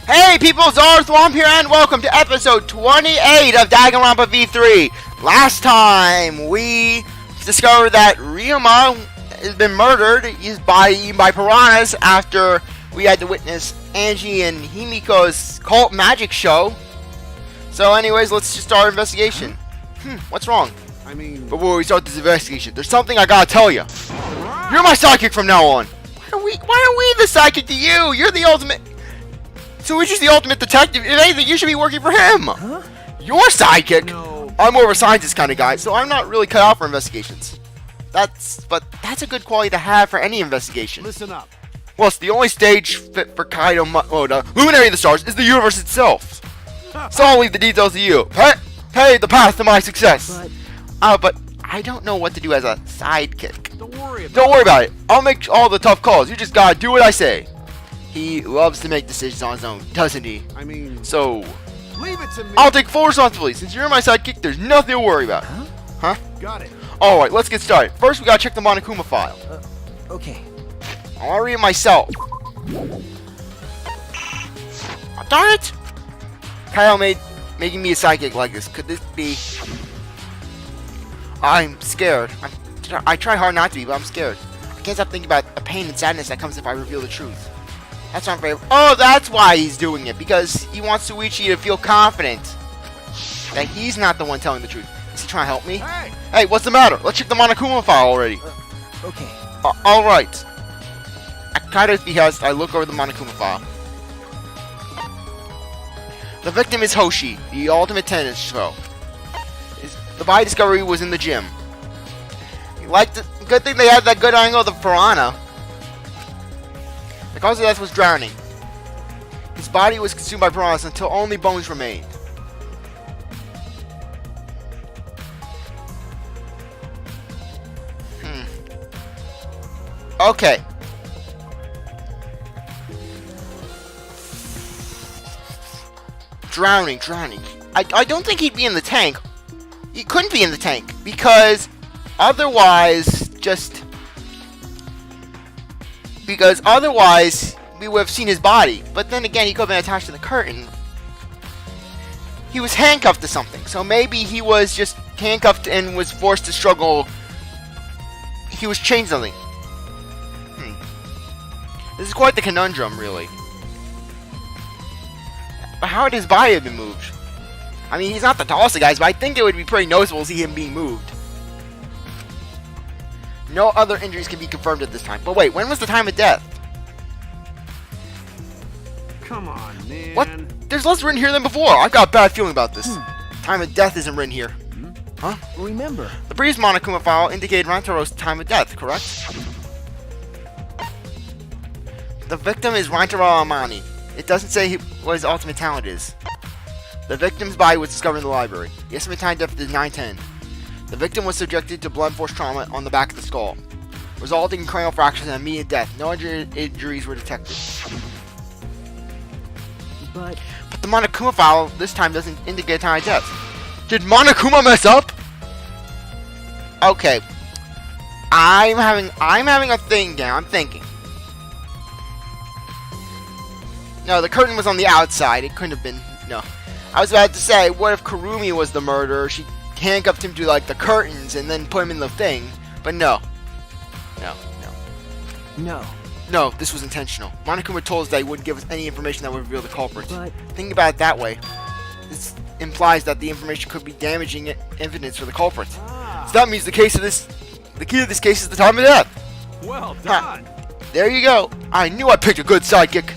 Hey people, CzarThwomp here and welcome to episode 28 of Danganronpa V3. Last time we discovered that Ryuma has been murdered by piranhas after we had to witness Angie and Himiko's cult magic show. So anyways, let's just start our investigation. What's wrong? Before we start this investigation, there's something I gotta tell you. You're my sidekick from now on. Why are we the sidekick to you? You're the ultimate... Tsuichi's the ultimate detective. If anything, you should be working for him. Huh? Your sidekick? No. I'm more of a scientist kind of guy, so I'm not really cut out for investigations. But that's a good quality to have for any investigation. Listen up. Well, it's the only stage fit for Kaido Moda. Luminary of the Stars is the universe itself. So I'll leave the details to you. Hey, the path to my success. But I don't know what to do as a sidekick. Don't worry about it. I'll make all the tough calls. You just gotta do what I say. He loves to make decisions on his own, doesn't he? So leave it to me. I'll take full responsibility. Since you're my sidekick, there's nothing to worry about. Huh? Got it. Alright, let's get started. First, we gotta check the Monokuma file. Okay. I'll read it myself. Oh, darn it! Kyle making me a sidekick like this. Could this be... I'm scared. I try hard not to be, but I'm scared. I can't stop thinking about the pain and sadness that comes if I reveal the truth. That's not very... Oh, that's why he's doing it. Because he wants Tsuichi to feel confident that he's not the one telling the truth. Is he trying to help me? Hey, what's the matter? Let's check the Monokuma file already. Okay. Alright. At Kaido's behest, I look over the Monokuma file. The victim is Hoshi, the ultimate tennis pro. The body discovery was in the gym. Good thing they had that good angle of the piranha. The cause of death was drowning. His body was consumed by piranhas until only bones remained. Okay. Drowning. I don't think he'd be in the tank. He couldn't be in the tank because otherwise we would have seen his body. But then again, he could have been attached to the curtain. He was handcuffed to something, so maybe he was just handcuffed and was forced to struggle. He was chained something. This is quite the conundrum, really. But how would his body have been moved? I mean, he's not the tallest of guys, but I think it would be pretty noticeable to see him being moved. No other injuries can be confirmed at this time. But wait, when was the time of death? Come on, man. What? There's less written here than before. I've got a bad feeling about this. Time of death isn't written here. Huh? Remember. The previous Monokuma file indicated Rantaro's time of death, correct? The victim is Rantaro Amani. It doesn't say what his ultimate talent is. The victim's body was discovered in the library. The estimated time of death is 9:10. The victim was subjected to blunt force trauma on the back of the skull, resulting in cranial fractures and immediate death. No injuries were detected. But the Monokuma file this time doesn't indicate time of death. Did Monokuma mess up? Okay. I'm having a thing down. I'm thinking. No, the curtain was on the outside. It couldn't have been. No. I was about to say, what if Kurumi was the murderer? She handcuffed him to, like, the curtains and then put him in the thing. But no. No, this was intentional. Monokuma told us that he wouldn't give us any information that would reveal the culprit. But think about it that way. This implies that the information could be damaging evidence for the culprit. So that means the key to this case is the time of death. Well done. There you go. I knew I picked a good sidekick.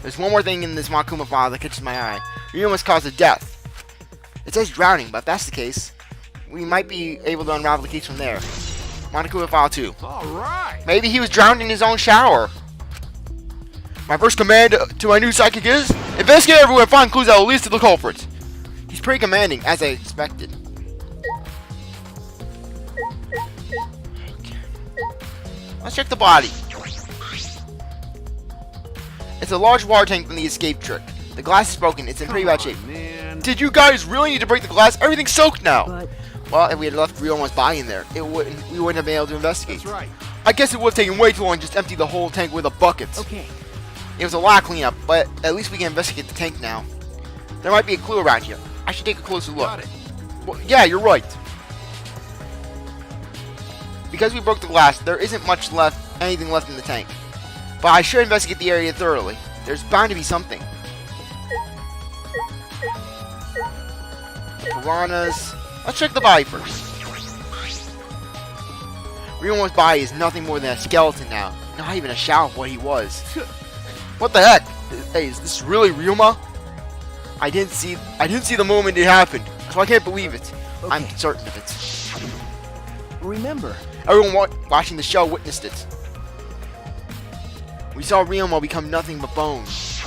There's one more thing in this Monokuma file that catches my eye. Ryuma's cause of death. It says drowning, but if that's the case, we might be able to unravel the case from there. Monokuma file 2. Alright. Maybe he was drowned in his own shower. My first command to my new sidekick is investigate everywhere and find clues that will lead to the culprit. He's pretty commanding, as I expected. Let's check the body. It's a large water tank from the escape trick. The glass is broken. It's in pretty bad shape. Man. Did you guys really need to break the glass? Everything's soaked now. But Well, if we had left Ryuma's body in there, we wouldn't have been able to investigate. That's right. I guess it would have taken way too long to just empty the whole tank with a bucket. okay. It was a lot of cleanup, but at least we can investigate the tank now. There might be a clue around here. I should take a closer look. Got it. Well, yeah, you're right. Because we broke the glass, there isn't much anything left in the tank. But I should investigate the area thoroughly. There's bound to be something. Piranhas. Let's check the body first. Ryuma's body is nothing more than a skeleton now. Not even a shadow of what he was. What the heck? Hey, is this really Ryuma? I didn't see the moment it happened, so I can't believe it. Okay. I'm certain of it. Remember. Everyone watching the show witnessed it. We saw Ryuma become nothing but bones.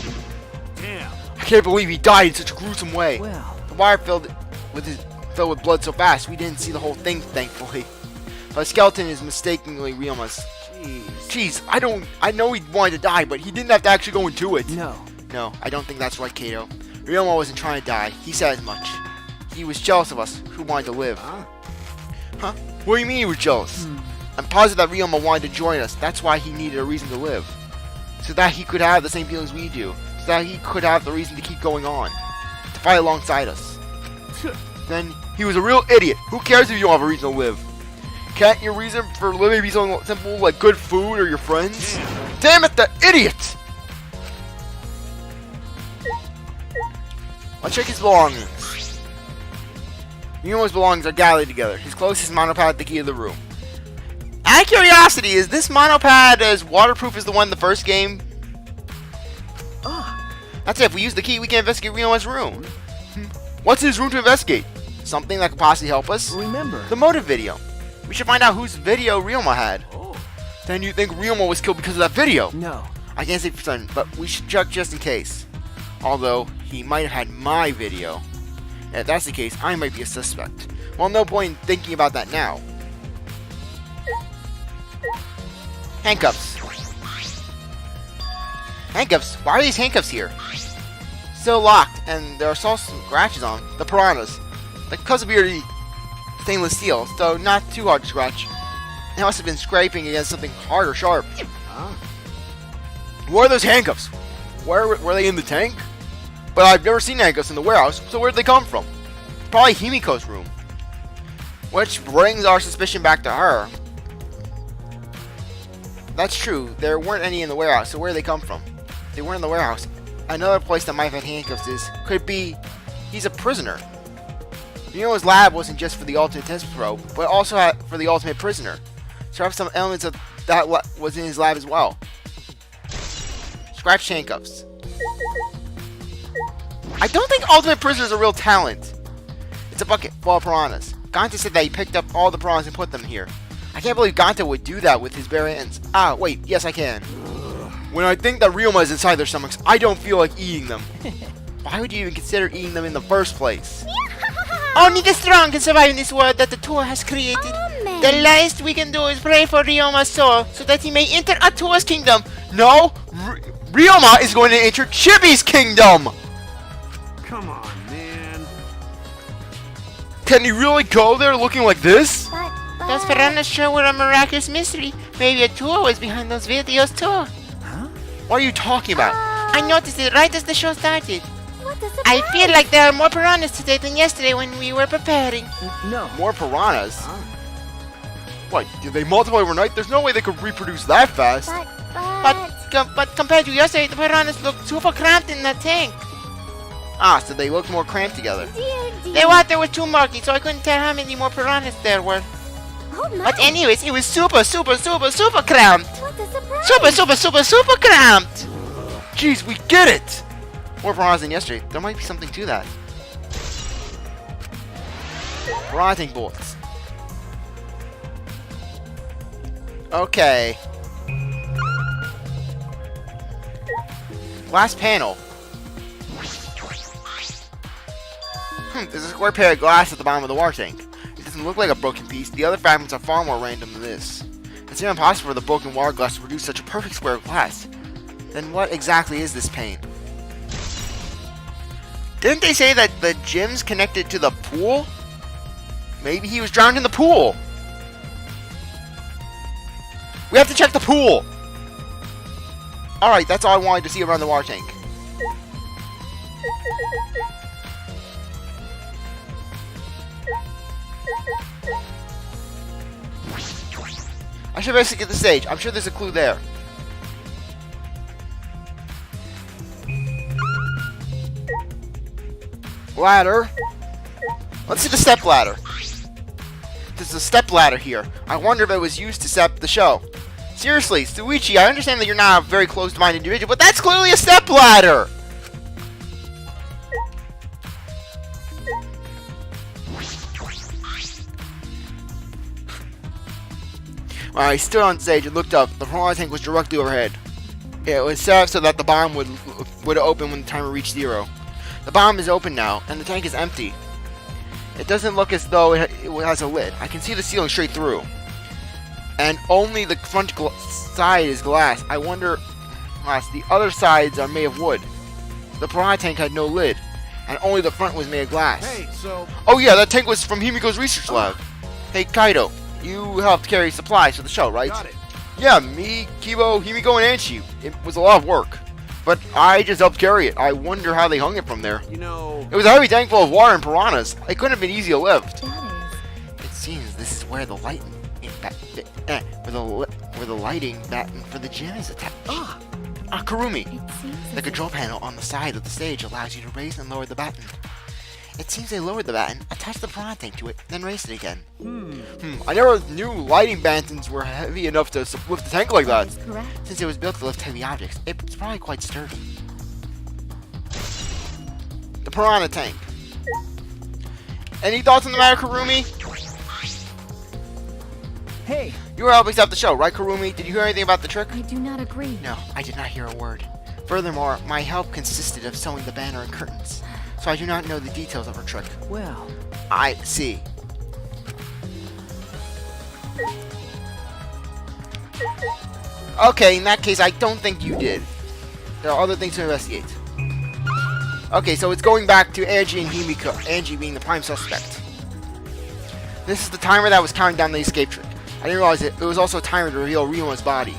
Damn. I can't believe he died in such a gruesome way. Well, The wire filled with blood so fast, we didn't see the whole thing, thankfully. But the skeleton is mistakenly Ryuma's. Jeez, I know he wanted to die, but he didn't have to actually go into it. no. No, I don't think that's right, Kato. Ryuma wasn't trying to die. He said as much. He was jealous of us, who wanted to live. Huh? What do you mean he was jealous? I'm positive that Ryuma wanted to join us. That's why he needed a reason to live. So that he could have the same feelings we do. So that he could have the reason to keep going on. To fight alongside us. Then he was a real idiot. Who cares if you don't have a reason to live? Can't your reason for living be something simple like good food or your friends? Damn it, the idiot! I'll check his belongings. Ryuma's belongings are gathered together. His clothes, his monopad, the key to the room. Out of curiosity, is this monopad as waterproof as the one in the first game? Ah, That's it. If we use the key, we can investigate Ryuma's room. What's his room to investigate? Something that could possibly help us? remember. The motive video. We should find out whose video Ryuma had. Oh. Then you think Ryuma was killed because of that video? No. I can't say for certain, but we should check just in case. Although, he might have had my video. And if that's the case, I might be a suspect. Well, no point in thinking about that now. Handcuffs. Handcuffs? Why are these handcuffs here? Still locked, and there are still some scratches on them. The piranhas. Because of the stainless steel, so not too hard to scratch. It must have been scraping against something hard or sharp. What are those handcuffs? Were they in the tank? But I've never seen handcuffs in the warehouse, so where'd they come from? Probably Himiko's room. Which brings our suspicion back to her. That's true, there weren't any in the warehouse, so where'd they come from? If they weren't in the warehouse, another place that might have had handcuffs could be he's a prisoner. Ryuma's lab wasn't just for the ultimate test probe, but also for the ultimate prisoner. So perhaps some elements of that was in his lab as well. Scratched handcuffs. I don't think ultimate prisoner is a real talent. It's a bucket full of piranhas. Ganta said that he picked up all the piranhas and put them here. I can't believe Ganta would do that with his bare hands. Ah, wait, yes I can. When I think that Ryuma is inside their stomachs, I don't feel like eating them. Why would you even consider eating them in the first place? Only the strong can survive in this world that the Tour has created. The least we can do is pray for Ryuma's soul so that he may enter Atoa's kingdom. No, Ryuma is going to enter Chibi's kingdom. Come on, man. Can he really go there looking like this? Those piranhas sure were a miraculous mystery. Maybe Atua was behind those videos too. What are you talking about? I noticed it right as the show started. I feel like there are more piranhas today than yesterday when we were preparing. No. More piranhas? What, did they multiply overnight? There's no way they could reproduce that fast. But compared to yesterday, the piranhas looked super cramped in the tank. Ah, so they looked more cramped together. The water was too murky, so I couldn't tell how many more piranhas there were. But anyways, it was super cramped. Super cramped. Jeez, we get it! More piranhas than yesterday. There might be something to that. Piranha tank bullets. Okay. Last panel. There's a square pair of glass at the bottom of the water tank. It doesn't look like a broken piece. The other fragments are far more random than this. It's impossible for the broken water glass to produce such a perfect square of glass. Then what exactly is this paint? Didn't they say that the gym's connected to the pool? Maybe he was drowned in the pool. We have to check the pool. Alright, that's all I wanted to see around the water tank. I should investigate the stage. I'm sure there's a clue there. Ladder. Let's see the step ladder. There's a step ladder here. I wonder if it was used to set up the show. Seriously, Suichi, I understand that you're not a very closed-minded individual, but that's clearly a step ladder! When I stood on stage and looked up, the piranha tank was directly overhead. It was set up so that the bomb would open when the timer reached 0. The bomb is open now, and the tank is empty. It doesn't look as though it has a lid. I can see the ceiling straight through. And only the front side is glass. I wonder... the other sides are made of wood. The piranha tank had no lid, and only the front was made of glass. Hey, so... Oh yeah, that tank was from Himiko's research lab. Hey Kaido, you helped carry supplies for the show, right? Got it. Yeah, me, Kibo, Himiko, and Anchi. It was a lot of work. But I just helped carry it. I wonder how they hung it from there. You know... It was a heavy tank full of water and piranhas. It couldn't have been easy to lift. That is. It seems this is where the lighting... where the lighting batten for the gym is attached. Kurumi. It seems The as control panel on the side of the stage allows you to raise and lower the batten. It seems they lowered the batten, attached the piranha tank to it, then raised it again. I never knew lighting battens were heavy enough to lift the tank like that. is correct. Since it was built to lift heavy objects, it's probably quite sturdy. The piranha tank. Any thoughts on the matter, Kurumi? Hey, You were helping stop the show, right, Kurumi? Did you hear anything about the trick? I do not agree. No, I did not hear a word. Furthermore, my help consisted of sewing the banner and curtains, so I do not know the details of her trick. well, I see. Okay, in that case, I don't think you did. There are other things to investigate. Okay, so it's going back to Angie and Himiko, Angie being the prime suspect. This is the timer that was counting down the escape trick. I didn't realize it. It was also a timer to reveal Ryuma's body.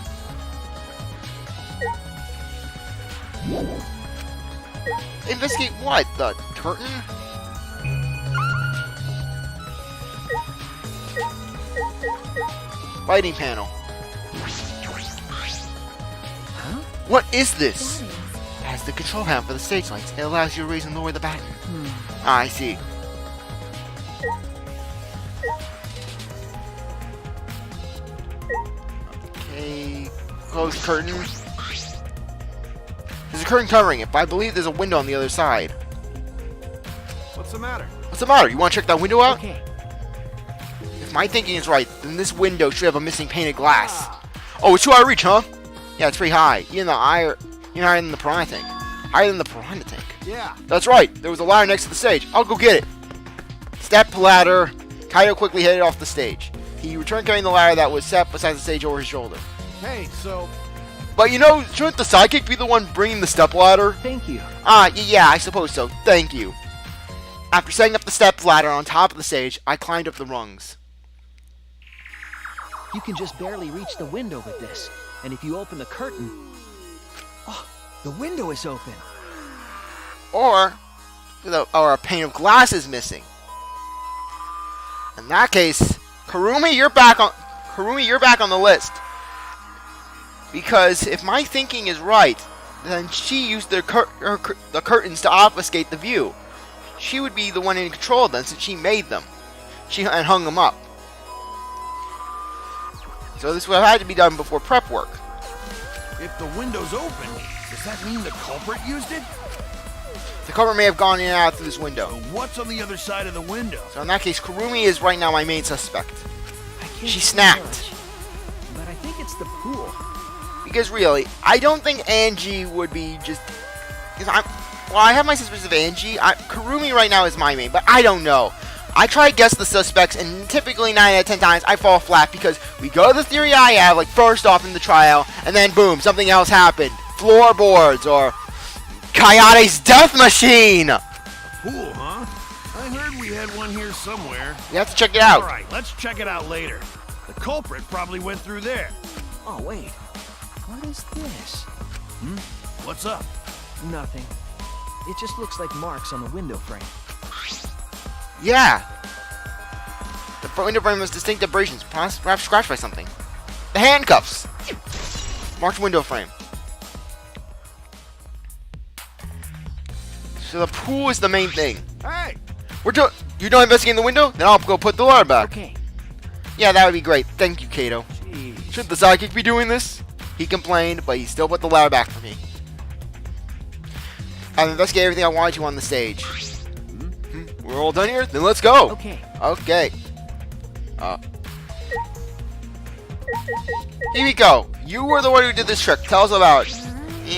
Investigate what? The curtain? Lighting panel. huh? What is this? That is. It has the control panel for the stage lights. It allows you to raise and lower the batten. I see. Okay. Close curtain. There's a curtain covering it, but I believe there's a window on the other side. What's the matter? What's the matter? You want to check that window out? Okay. If my thinking is right, then this window should have a missing pane of glass. Oh, it's too high to reach, huh? Yeah, it's pretty high. Even higher than the piranha tank. Higher than the piranha tank. Yeah. That's right. There was a ladder next to the stage. I'll go get it. Step ladder. Kaido quickly headed off the stage. He returned carrying the ladder that was set beside the stage over his shoulder. Hey, so... But you know, shouldn't the sidekick be the one bringing the step ladder? Thank you. Yeah, I suppose so. Thank you. After setting up the step ladder on top of the stage, I climbed up the rungs. You can just barely reach the window with this. And if you open the curtain... Oh, the window is open. Or a pane of glass is missing. In that case, Kurumi, you're back on the list. Because if my thinking is right, then she used the curtains to obfuscate the view. She would be the one in control then, since she made them. And hung them up. So this would have had to be done before prep work. if the window's open, does that mean the culprit used it? The culprit may have gone in and out through this window. So what's on the other side of the window? So in that case, Kurumi is right now my main suspect. I can't She see snapped. much, but I think it's the pool. Because really, I don't think Angie would be just... I have my suspicions of Angie. Kurumi right now is my main, but I don't know. I try to guess the suspects, and typically 9 out of 10 times I fall flat because we go to the theory I have, like first off in the trial, and then boom, something else happened. Floorboards, or Kayate's death machine! Pool, huh? I heard we had one here somewhere. You have to check it out. Alright, let's check it out later. The culprit probably went through there. Oh, wait. What is this? What's up? Nothing. It just looks like marks on the window frame. Yeah. The window frame has distinct abrasions, perhaps scratched by something. The handcuffs. Marked window frame. So the pool is the main thing. Hey! You don't investigate the window? Then I'll go put the ladder back. Okay. Yeah, that would be great. Thank you, Kato. Jeez. Shouldn't the sidekick be doing this? He complained, but he still put the ladder back for me. I've investigated everything I wanted to on the stage. We're all done here? Then let's go. Okay. Okay. Himiko, you were the one who did this trick. Tell us about it.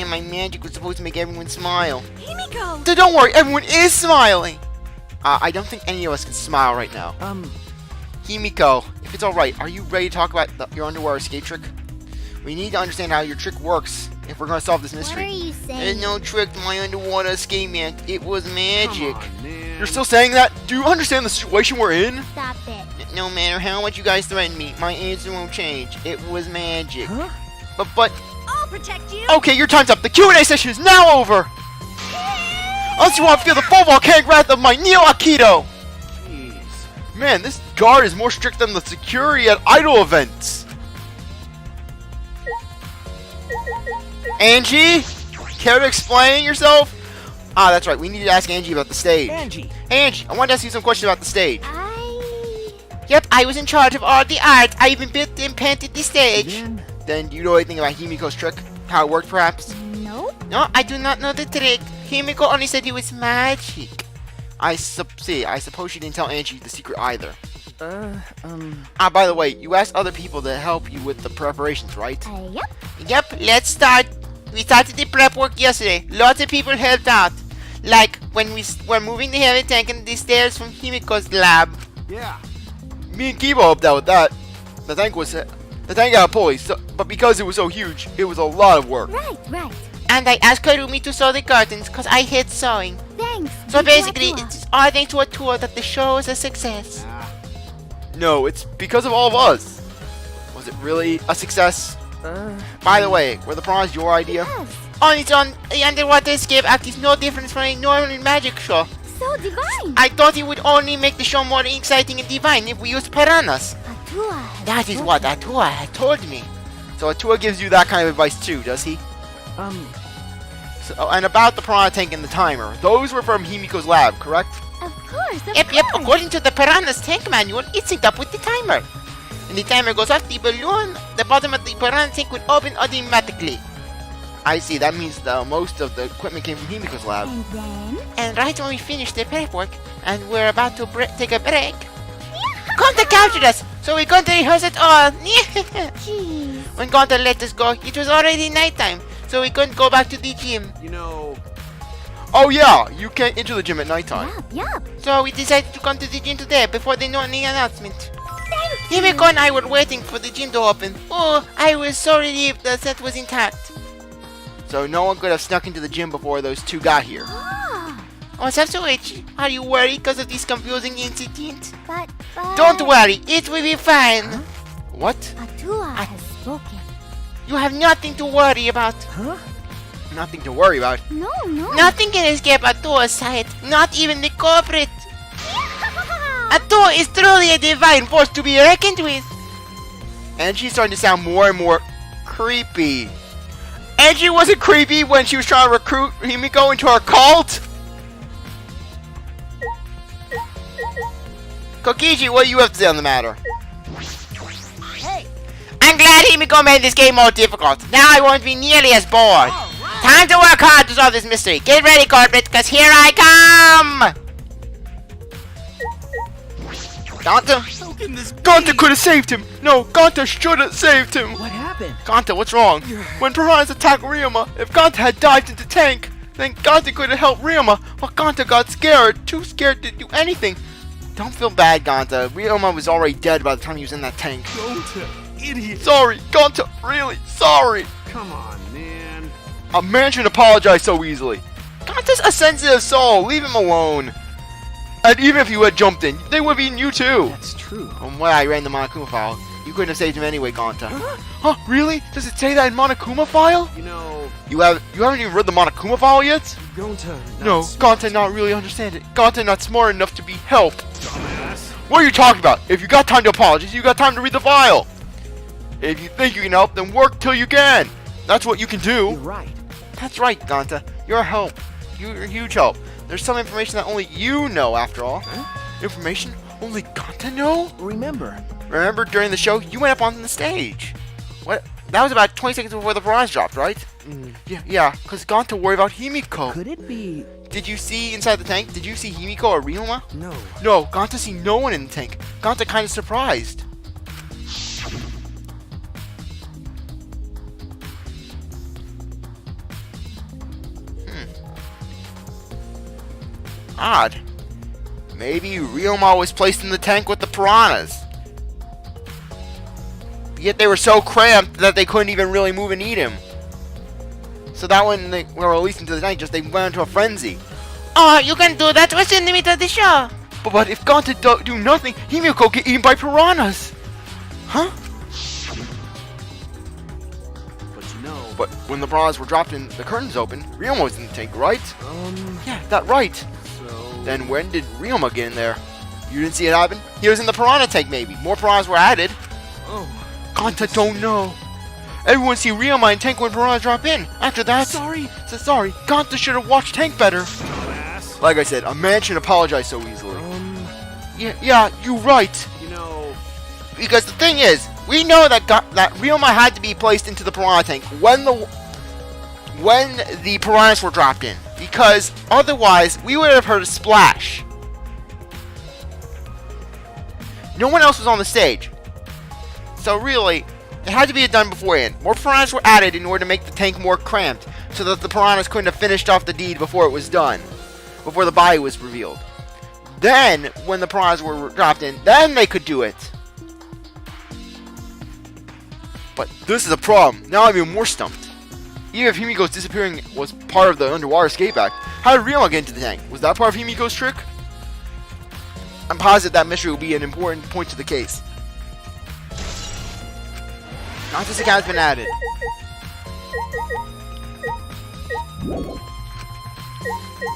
And my magic was supposed to make everyone smile. Himiko! So don't worry, everyone is smiling. I don't think any of us can smile right now. Himiko, if it's alright, are you ready to talk about your underwear escape trick? We need to understand how your trick works if we're going to solve this mystery. What are you saying? There's no trick to my underwater escape, man. It was magic. Come on, man. You're still saying that? Do you understand the situation we're in? Stop it. No matter how much you guys threaten me, my answer won't change. It was magic. Huh? But, I'll protect you. okay, your time's up. The Q&A session is now over. Unless you want to feel the full volcanic wrath of my Neo Aikido. Jeez. Man, this guard is more strict than the security at idol events. Angie? Care to explain yourself? Ah, that's right. We need to ask Angie about the stage. Angie. Hey, Angie, I wanted to ask you some questions about the stage. Yep, I was in charge of all the art. I even built and painted the stage. Then do you know anything about Himiko's trick? How it worked, perhaps? Nope. No, I do not know the trick. Himiko only said it was magic. I suppose she didn't tell Angie the secret either. Uh, By the way, you asked other people to help you with the preparations, right? Yep. Yep, let's start. We started the prep work yesterday. Lots of people helped out. Like when we were moving the heavy tank and the stairs from Himiko's lab. Yeah. Me and Kibo helped out with that. The tank had a pulley, but because it was so huge, it was a lot of work. Right. And I asked Karumi to sew the curtains because I hate sewing. Thanks. So basically, it's all thanks to a tour that the show is a success. No, it's because of all of us. Was it really a success? By the way, were the prawns your idea? Yes. On its own, the underwater escape act is no different from a normal magic show. So divine. I thought it would only make the show more exciting and divine if we used piranhas. Atua. That is what Atua had told me. So Atua gives you that kind of advice too, does he? And about the piranha tank and the timer, those were from Himiko's lab, correct? Of course. Yep, according to the piranha's tank manual, it's synced up with the timer. When the timer goes off, the balloon, the bottom of the piranha tank will open automatically. I see, that means most of the equipment came from Himiko's lab. And then? And right when we finish the prep work, and we're about to take a break, Gonta captured us, so we're going to rehearse it all. Jeez. When Gonta let us go, it was already nighttime, so we couldn't go back to the gym. You know... Oh yeah, you can't enter the gym at nighttime. Yup. So we decided to come to the gym today before the morning announcement. Thank you. Himiko and I were waiting for the gym to open. Oh, I was so relieved the set was intact. So no one could have snuck into the gym before those two got here. Ah, Oh, Satsuichi, are you worried because of this confusing incident? but... Don't worry, it will be fine. What? Atua has spoken. You have nothing to worry about. huh? Nothing to worry about. No. Nothing can escape Atua's sight, not even the culprit. Atua is truly a divine force to be reckoned with. And she's starting to sound more and more creepy. And she wasn't creepy when she was trying to recruit Himiko into her cult? Kokichi, what do you have to say on the matter? Hey. I'm glad Himiko made this game more difficult. Now I won't be nearly as bored. Time to work hard to solve this mystery. Get ready, corporate, because here I come! Gonta? How can this be? Gonta could have saved him! No, Gonta should have saved him! What happened? Gonta, what's wrong? When piranhas attacked Ryoma, if Gonta had dived into the tank, then Gonta could have helped Ryoma, but Gonta got scared, too scared to do anything. Don't feel bad, Gonta. Ryoma was already dead by the time he was in that tank. Gonta, idiot. Sorry, Gonta, really, sorry! Come on, man. A man shouldn't apologize so easily. Gonta's a sensitive soul, leave him alone. And even if you had jumped in, they would have eaten you too. That's true. From what I read in the Monokuma file, you couldn't have saved him anyway, Gonta. Huh? Really? Does it say that in Monokuma file? You know... You haven't even read the Monokuma file yet? Going to No, Gonta not really understand it. Gonta not smart enough to be helped. dumbass. What are you talking about? If you got time to apologize, you got time to read the file. If you think you can help, then work till you can. That's what you can You're do. right. That's right, Gonta. You're a help. You're a huge help. There's some information that only you know, after all. Information only Gonta know? Remember, Remember, during the show, you went up on the stage. What? That was about 20 seconds before the prize dropped, right? Yeah, because Gonta worried about Himiko. could it be? Did you see inside the tank? Did you see Himiko or Ryoma? No. No, Gonta see no one in the tank. Gonta kind of surprised. Odd. Maybe Ryoma was placed in the tank with the piranhas. Yet they were so cramped that they couldn't even really move and eat him. So that when they were released into the tank, they went into a frenzy. Oh, you can do that. What's in the middle of the show? But if Gonta do nothing, Himiko get eaten by piranhas. Huh? But you know. But when the piranhas were dropped and the curtains opened, Ryoma was in the tank, right? Yeah, that right. So. Then when did Ryoma get in there? You didn't see it happen? He was in the piranha tank, maybe. More piranhas were added. Oh. Gonta don't know. Everyone see Ryoma in tank when piranhas drop in. After that, Sorry. sorry. Gonta should have watched tank better. Dumbass. Like I said, a man shouldn't apologize so easily. Yeah, you right. You know. Because the thing is, we know that that Ryoma had to be placed into the piranha tank when the piranhas were dropped in, because otherwise we would have heard a splash. No one else was on the stage, so really, it had to be done beforehand. More piranhas were added in order to make the tank more cramped, so that the piranhas couldn't have finished off the deed before it was done, before the body was revealed. Then, when the piranhas were dropped in, then they could do it. But this is a problem. Now I'm even more stumped. Even if Himiko's disappearing was part of the underwater escape act, how did Ryoma get into the tank? Was that part of Himiko's trick? I'm positive that mystery will be an important point to the case. Gonta's account has been added.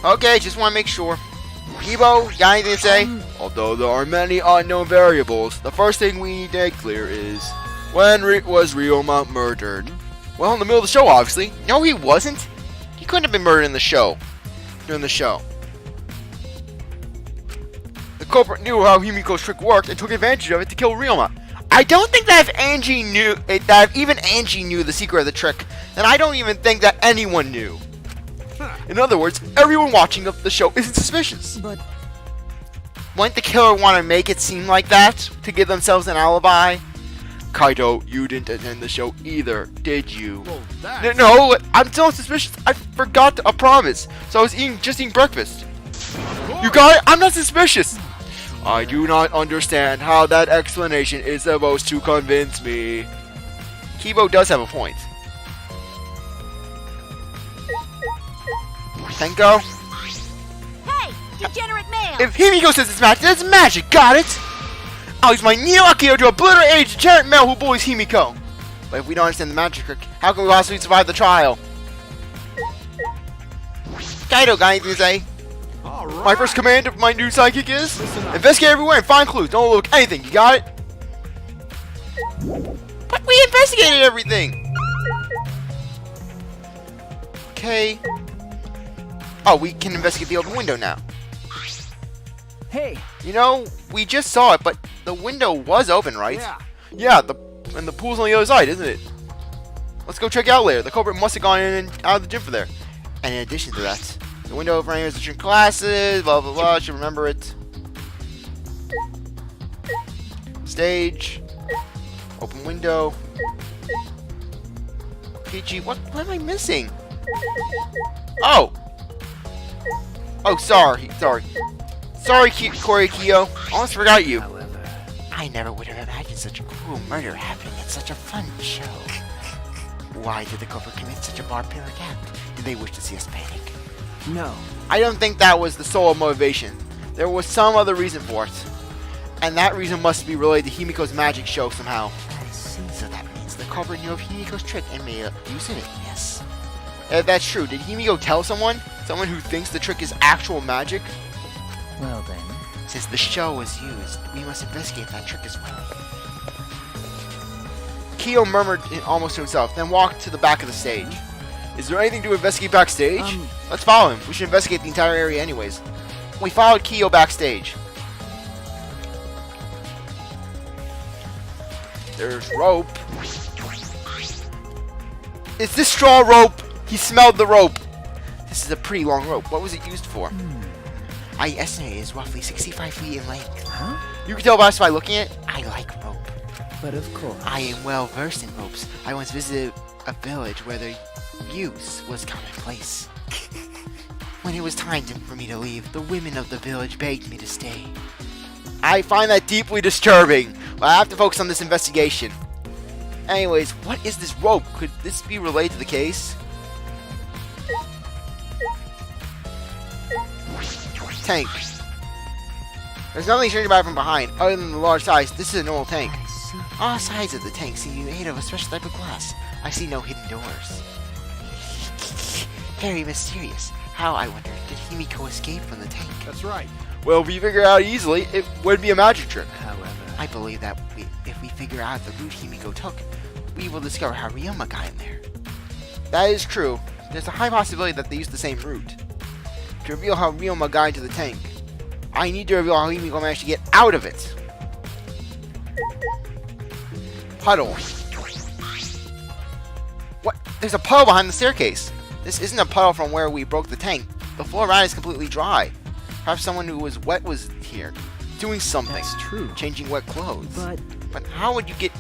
Okay, just want to make sure. Kibo, got anything to say? Although there are many unknown variables, the first thing we need to make clear is when was Ryoma murdered? Well, in the middle of the show, obviously. No, he wasn't. He couldn't have been murdered in the show. During the show. The culprit knew how Himiko's trick worked and took advantage of it to kill Ryoma. I don't think that if even Angie knew the secret of the trick, then I don't even think that anyone knew. In other words, everyone watching the show isn't suspicious. But. Wouldn't the killer want to make it seem like that to give themselves an alibi? Kaido, you didn't attend the show either, did you? Well, that's... No, I'm still suspicious. I forgot a promise, so I was just eating breakfast. You got it? I'm not suspicious. I do not understand how that explanation is supposed to convince me. Kibo does have a point. Tenko? Hey, degenerate male! If Himiko says it's magic, that's magic, got it? I'll use my Neo Akio to obliterate a degenerate male who bullies Himiko. But if we don't understand the magic trick, how can we possibly survive the trial? Kaido, got anything to say? All right. My first command of my new sidekick is Listen up. investigate everywhere and find clues. Don't look anything. You got it? But we investigated everything. Okay. Oh, we can investigate the open window now. Hey. You know, we just saw it, but the window was open, right? Yeah. Yeah. And the pool's on the other side, isn't it? Let's go check it out later. The culprit must have gone in and out of the gym for there. And in addition to that, the window over here is different classes, blah blah blah, should remember it. Stage. Open window. Kokichi, what am I missing? Oh! Oh, sorry. Sorry, Corey Kyo. Almost forgot you. However. I never would have imagined such a cruel murder happening at such a fun show. Why did the culprit commit such a barbaric act? Did they wish to see us panic? No. I don't think that was the sole motivation. There was some other reason for it. And that reason must be related to Himiko's magic show somehow. I see. So that means the culprit knew of Himiko's trick and may have used it, yes. If that's true, did Himiko tell someone? Someone who thinks the trick is actual magic? Well then. Since the show was used, we must investigate that trick as well. Kyo murmured almost to himself, then walked to the back of the stage. Is there anything to investigate backstage? Let's follow him. We should investigate the entire area anyways. We followed Kyo backstage. There's rope. It's this straw rope. He smelled the rope. This is a pretty long rope. What was it used for? I estimate it is roughly 65 feet in length. Huh? You can tell by us by looking at it. I like rope. But of course. I am well versed in ropes. I once visited a village where their use was commonplace. When it was time for me to leave, the women of the village begged me to stay. I find that deeply disturbing. But I have to focus on this investigation. Anyways, what is this rope? Could this be related to the case? Tank. There's nothing strange about it from behind, other than the large size. This is a normal tank. I see. All sides of the tank seem to be made of a special type of glass. I see no hidden doors. Very mysterious. How, I wonder, did Himiko escape from the tank? That's right. Well, if we figure it out easily, it would be a magic trick. However. I believe that if we figure out the route Himiko took, we will discover how Ryoma got in there. That is true. There's a high possibility that they used the same route. To reveal how Ryoma got into the tank, I need to reveal how Himiko managed to get out of it. Puddle. What? There's a puddle behind the staircase. This isn't a puddle from where we broke the tank. The floor around is completely dry. Perhaps someone who was wet was here, doing something. That's true. Changing wet clothes. But how would you get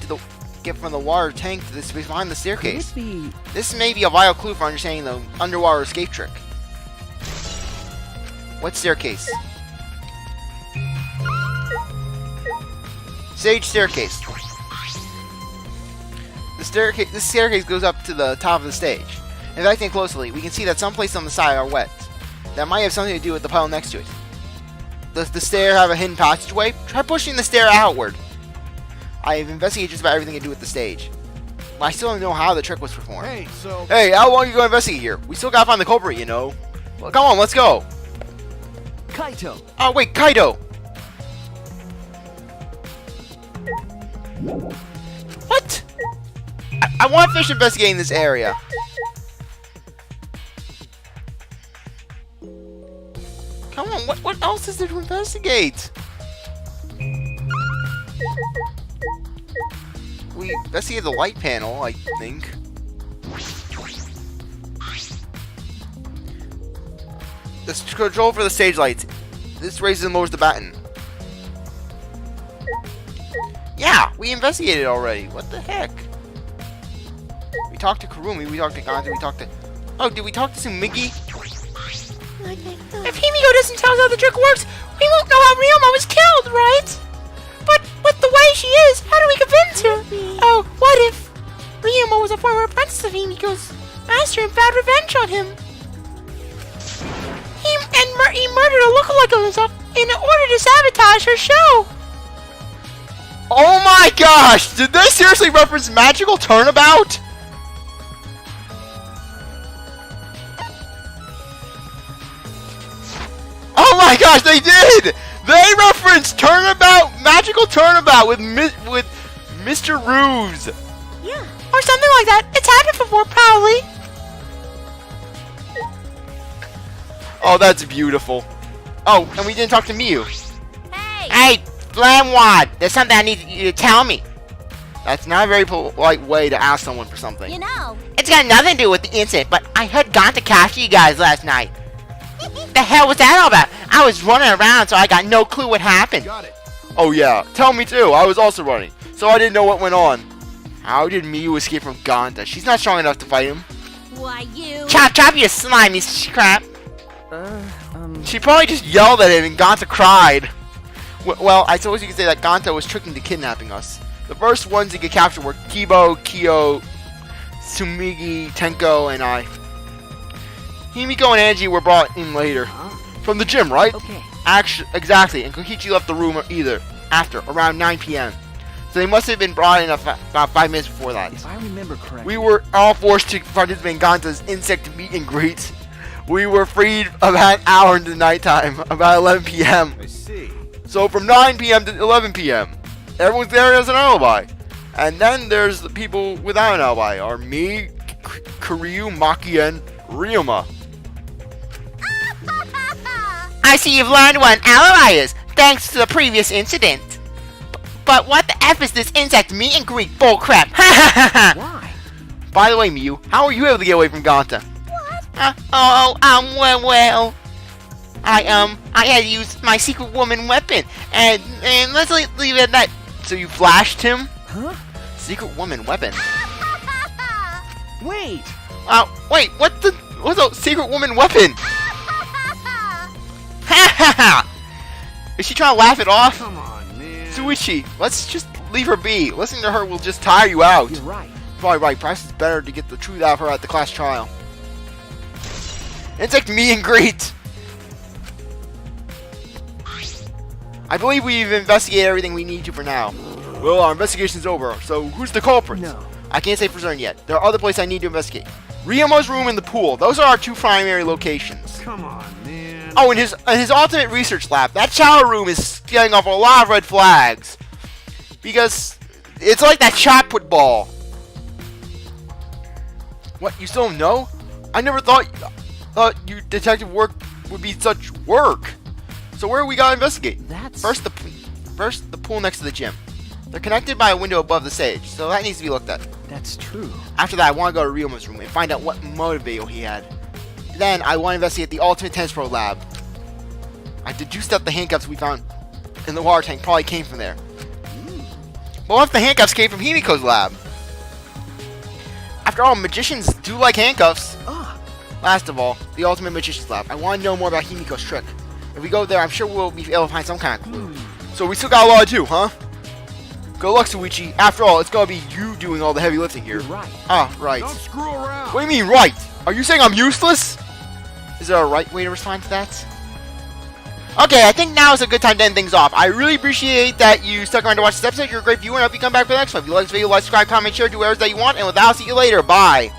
from the water tank to this space behind the could staircase? it be? This may be a vital clue for understanding the underwater escape trick. What staircase? Stage staircase. This staircase goes up to the top of the stage. If I think closely, we can see that some places on the side are wet. That might have something to do with the puddle next to it. Does the stair have a hidden passageway? Try pushing the stair outward. I have investigated just about everything to do with the stage. But I still don't know how the trick was performed. Hey, so... Hey, how long are you going to investigate here? We still gotta find the culprit, you know. Well, come on, let's go. Kaito. Oh, wait, Kaido. What? I want to finish investigating this area. Come on, what else is there to investigate? We investigated the light panel, I think. This control for the stage lights. This raises and lowers the baton. Yeah, we investigated already. What the heck? We talked to Kurumi, we talked to Ganzo, we talked to... Oh, did we talk to Tsumugi? If Himiko doesn't tell us how the trick works, we won't know how Ryoma was killed, right? But with the way she is, how do we convince her? Oh, what if Ryoma was a former apprentice of Himiko's master and vowed revenge on him? He murdered a lookalike of himself in order to sabotage her show. Oh my gosh! Did they seriously reference Magical Turnabout? Oh my gosh, they did! They referenced Magical Turnabout with Mr. Ruse. Yeah. Or something like that. It's happened before, probably. Oh, that's beautiful. Oh, and we didn't talk to Miyu. Hey! Hey, Flamwad, there's something I need you to tell me. That's not a very polite way to ask someone for something. You know, It's got nothing to do with the incident, but I heard Ganta capture you guys last night. The hell was that all about? I was running around, so I got no clue what happened. Got it. Oh yeah, tell me too. I was also running, so I didn't know what went on. How did Miyu escape from Ganta? She's not strong enough to fight him. why you... Chop, chop, you slimy crap. She probably just yelled at him and Ganta cried. Well, I suppose you could say that Ganta was tricking to kidnapping us. The first ones to get captured were Kibo, Kyo, Tsumugi, Tenko, and I. Himiko and Angie were brought in later. From the gym, right? Okay. Actually, exactly, and Kokichi left the room after, around 9 p.m. So they must have been brought in about 5 minutes before that. If I remember correctly, We were all forced to participate in Ganta's insect meet and greet. We were freed about an hour into the nighttime, about 11 p.m. I see. So from 9 p.m. to 11 p.m. Everyone's there as an alibi. And then there's the people without an alibi, are me, Kiryu, Maki, and Ryoma. I see you've learned what an alibi is, thanks to the previous incident. But what the F is this insect meet and greet bullcrap? why? By the way, Miu, how are you able to get away from Ganta? Well, I had to use my secret woman weapon, and let's leave it at that. So you flashed him? Huh? Secret woman weapon. Wait! Wait, what's a secret woman weapon? Is she trying to laugh it off? Come on, man. Suichi, let's just leave her be. Listening to her will just tire you out. You're right. Probably right. Perhaps it's better to get the truth out of her at the class trial. Insect meet and greet. I believe we've investigated everything we need to for now. Well, our investigation's over, so who's the culprit? No. I can't say for certain yet. There are other places I need to investigate. Ryomo's room and the pool. Those are our 2 primary locations. Come on, man. Oh, and his ultimate research lab. That shower room is getting off a lot of red flags. Because it's like that shot put ball. What, you still don't know? I never thought your detective work would be such work. So where we gotta investigate? That's... First the pool next to the gym. They're connected by a window above the stage, so that needs to be looked at. That's true. After that, I want to go to Ryoma's room and find out what motivator he had. Then, I want to investigate the Ultimate Tennis Pro lab. I deduced that the handcuffs we found in the water tank probably came from there. But what if the handcuffs came from Himiko's lab? After all, magicians do like handcuffs. Ah, Last of all, the Ultimate Magician's lab. I want to know more about Himiko's trick. If we go there, I'm sure we'll be able to find some kind of clue. So we still got a lot to do, huh? Good luck, Suichi. After all, it's gonna be you doing all the heavy lifting here. you're right. Ah, right. Don't screw around. What do you mean, right? Are you saying I'm useless? Is there a right way to respond to that? Okay, I think now is a good time to end things off. I really appreciate that you stuck around to watch this episode. You're a great viewer, and I hope you come back for the next one. If you like this video, like, subscribe, comment, share, do whatever that you want, and with that, I'll see you later. Bye.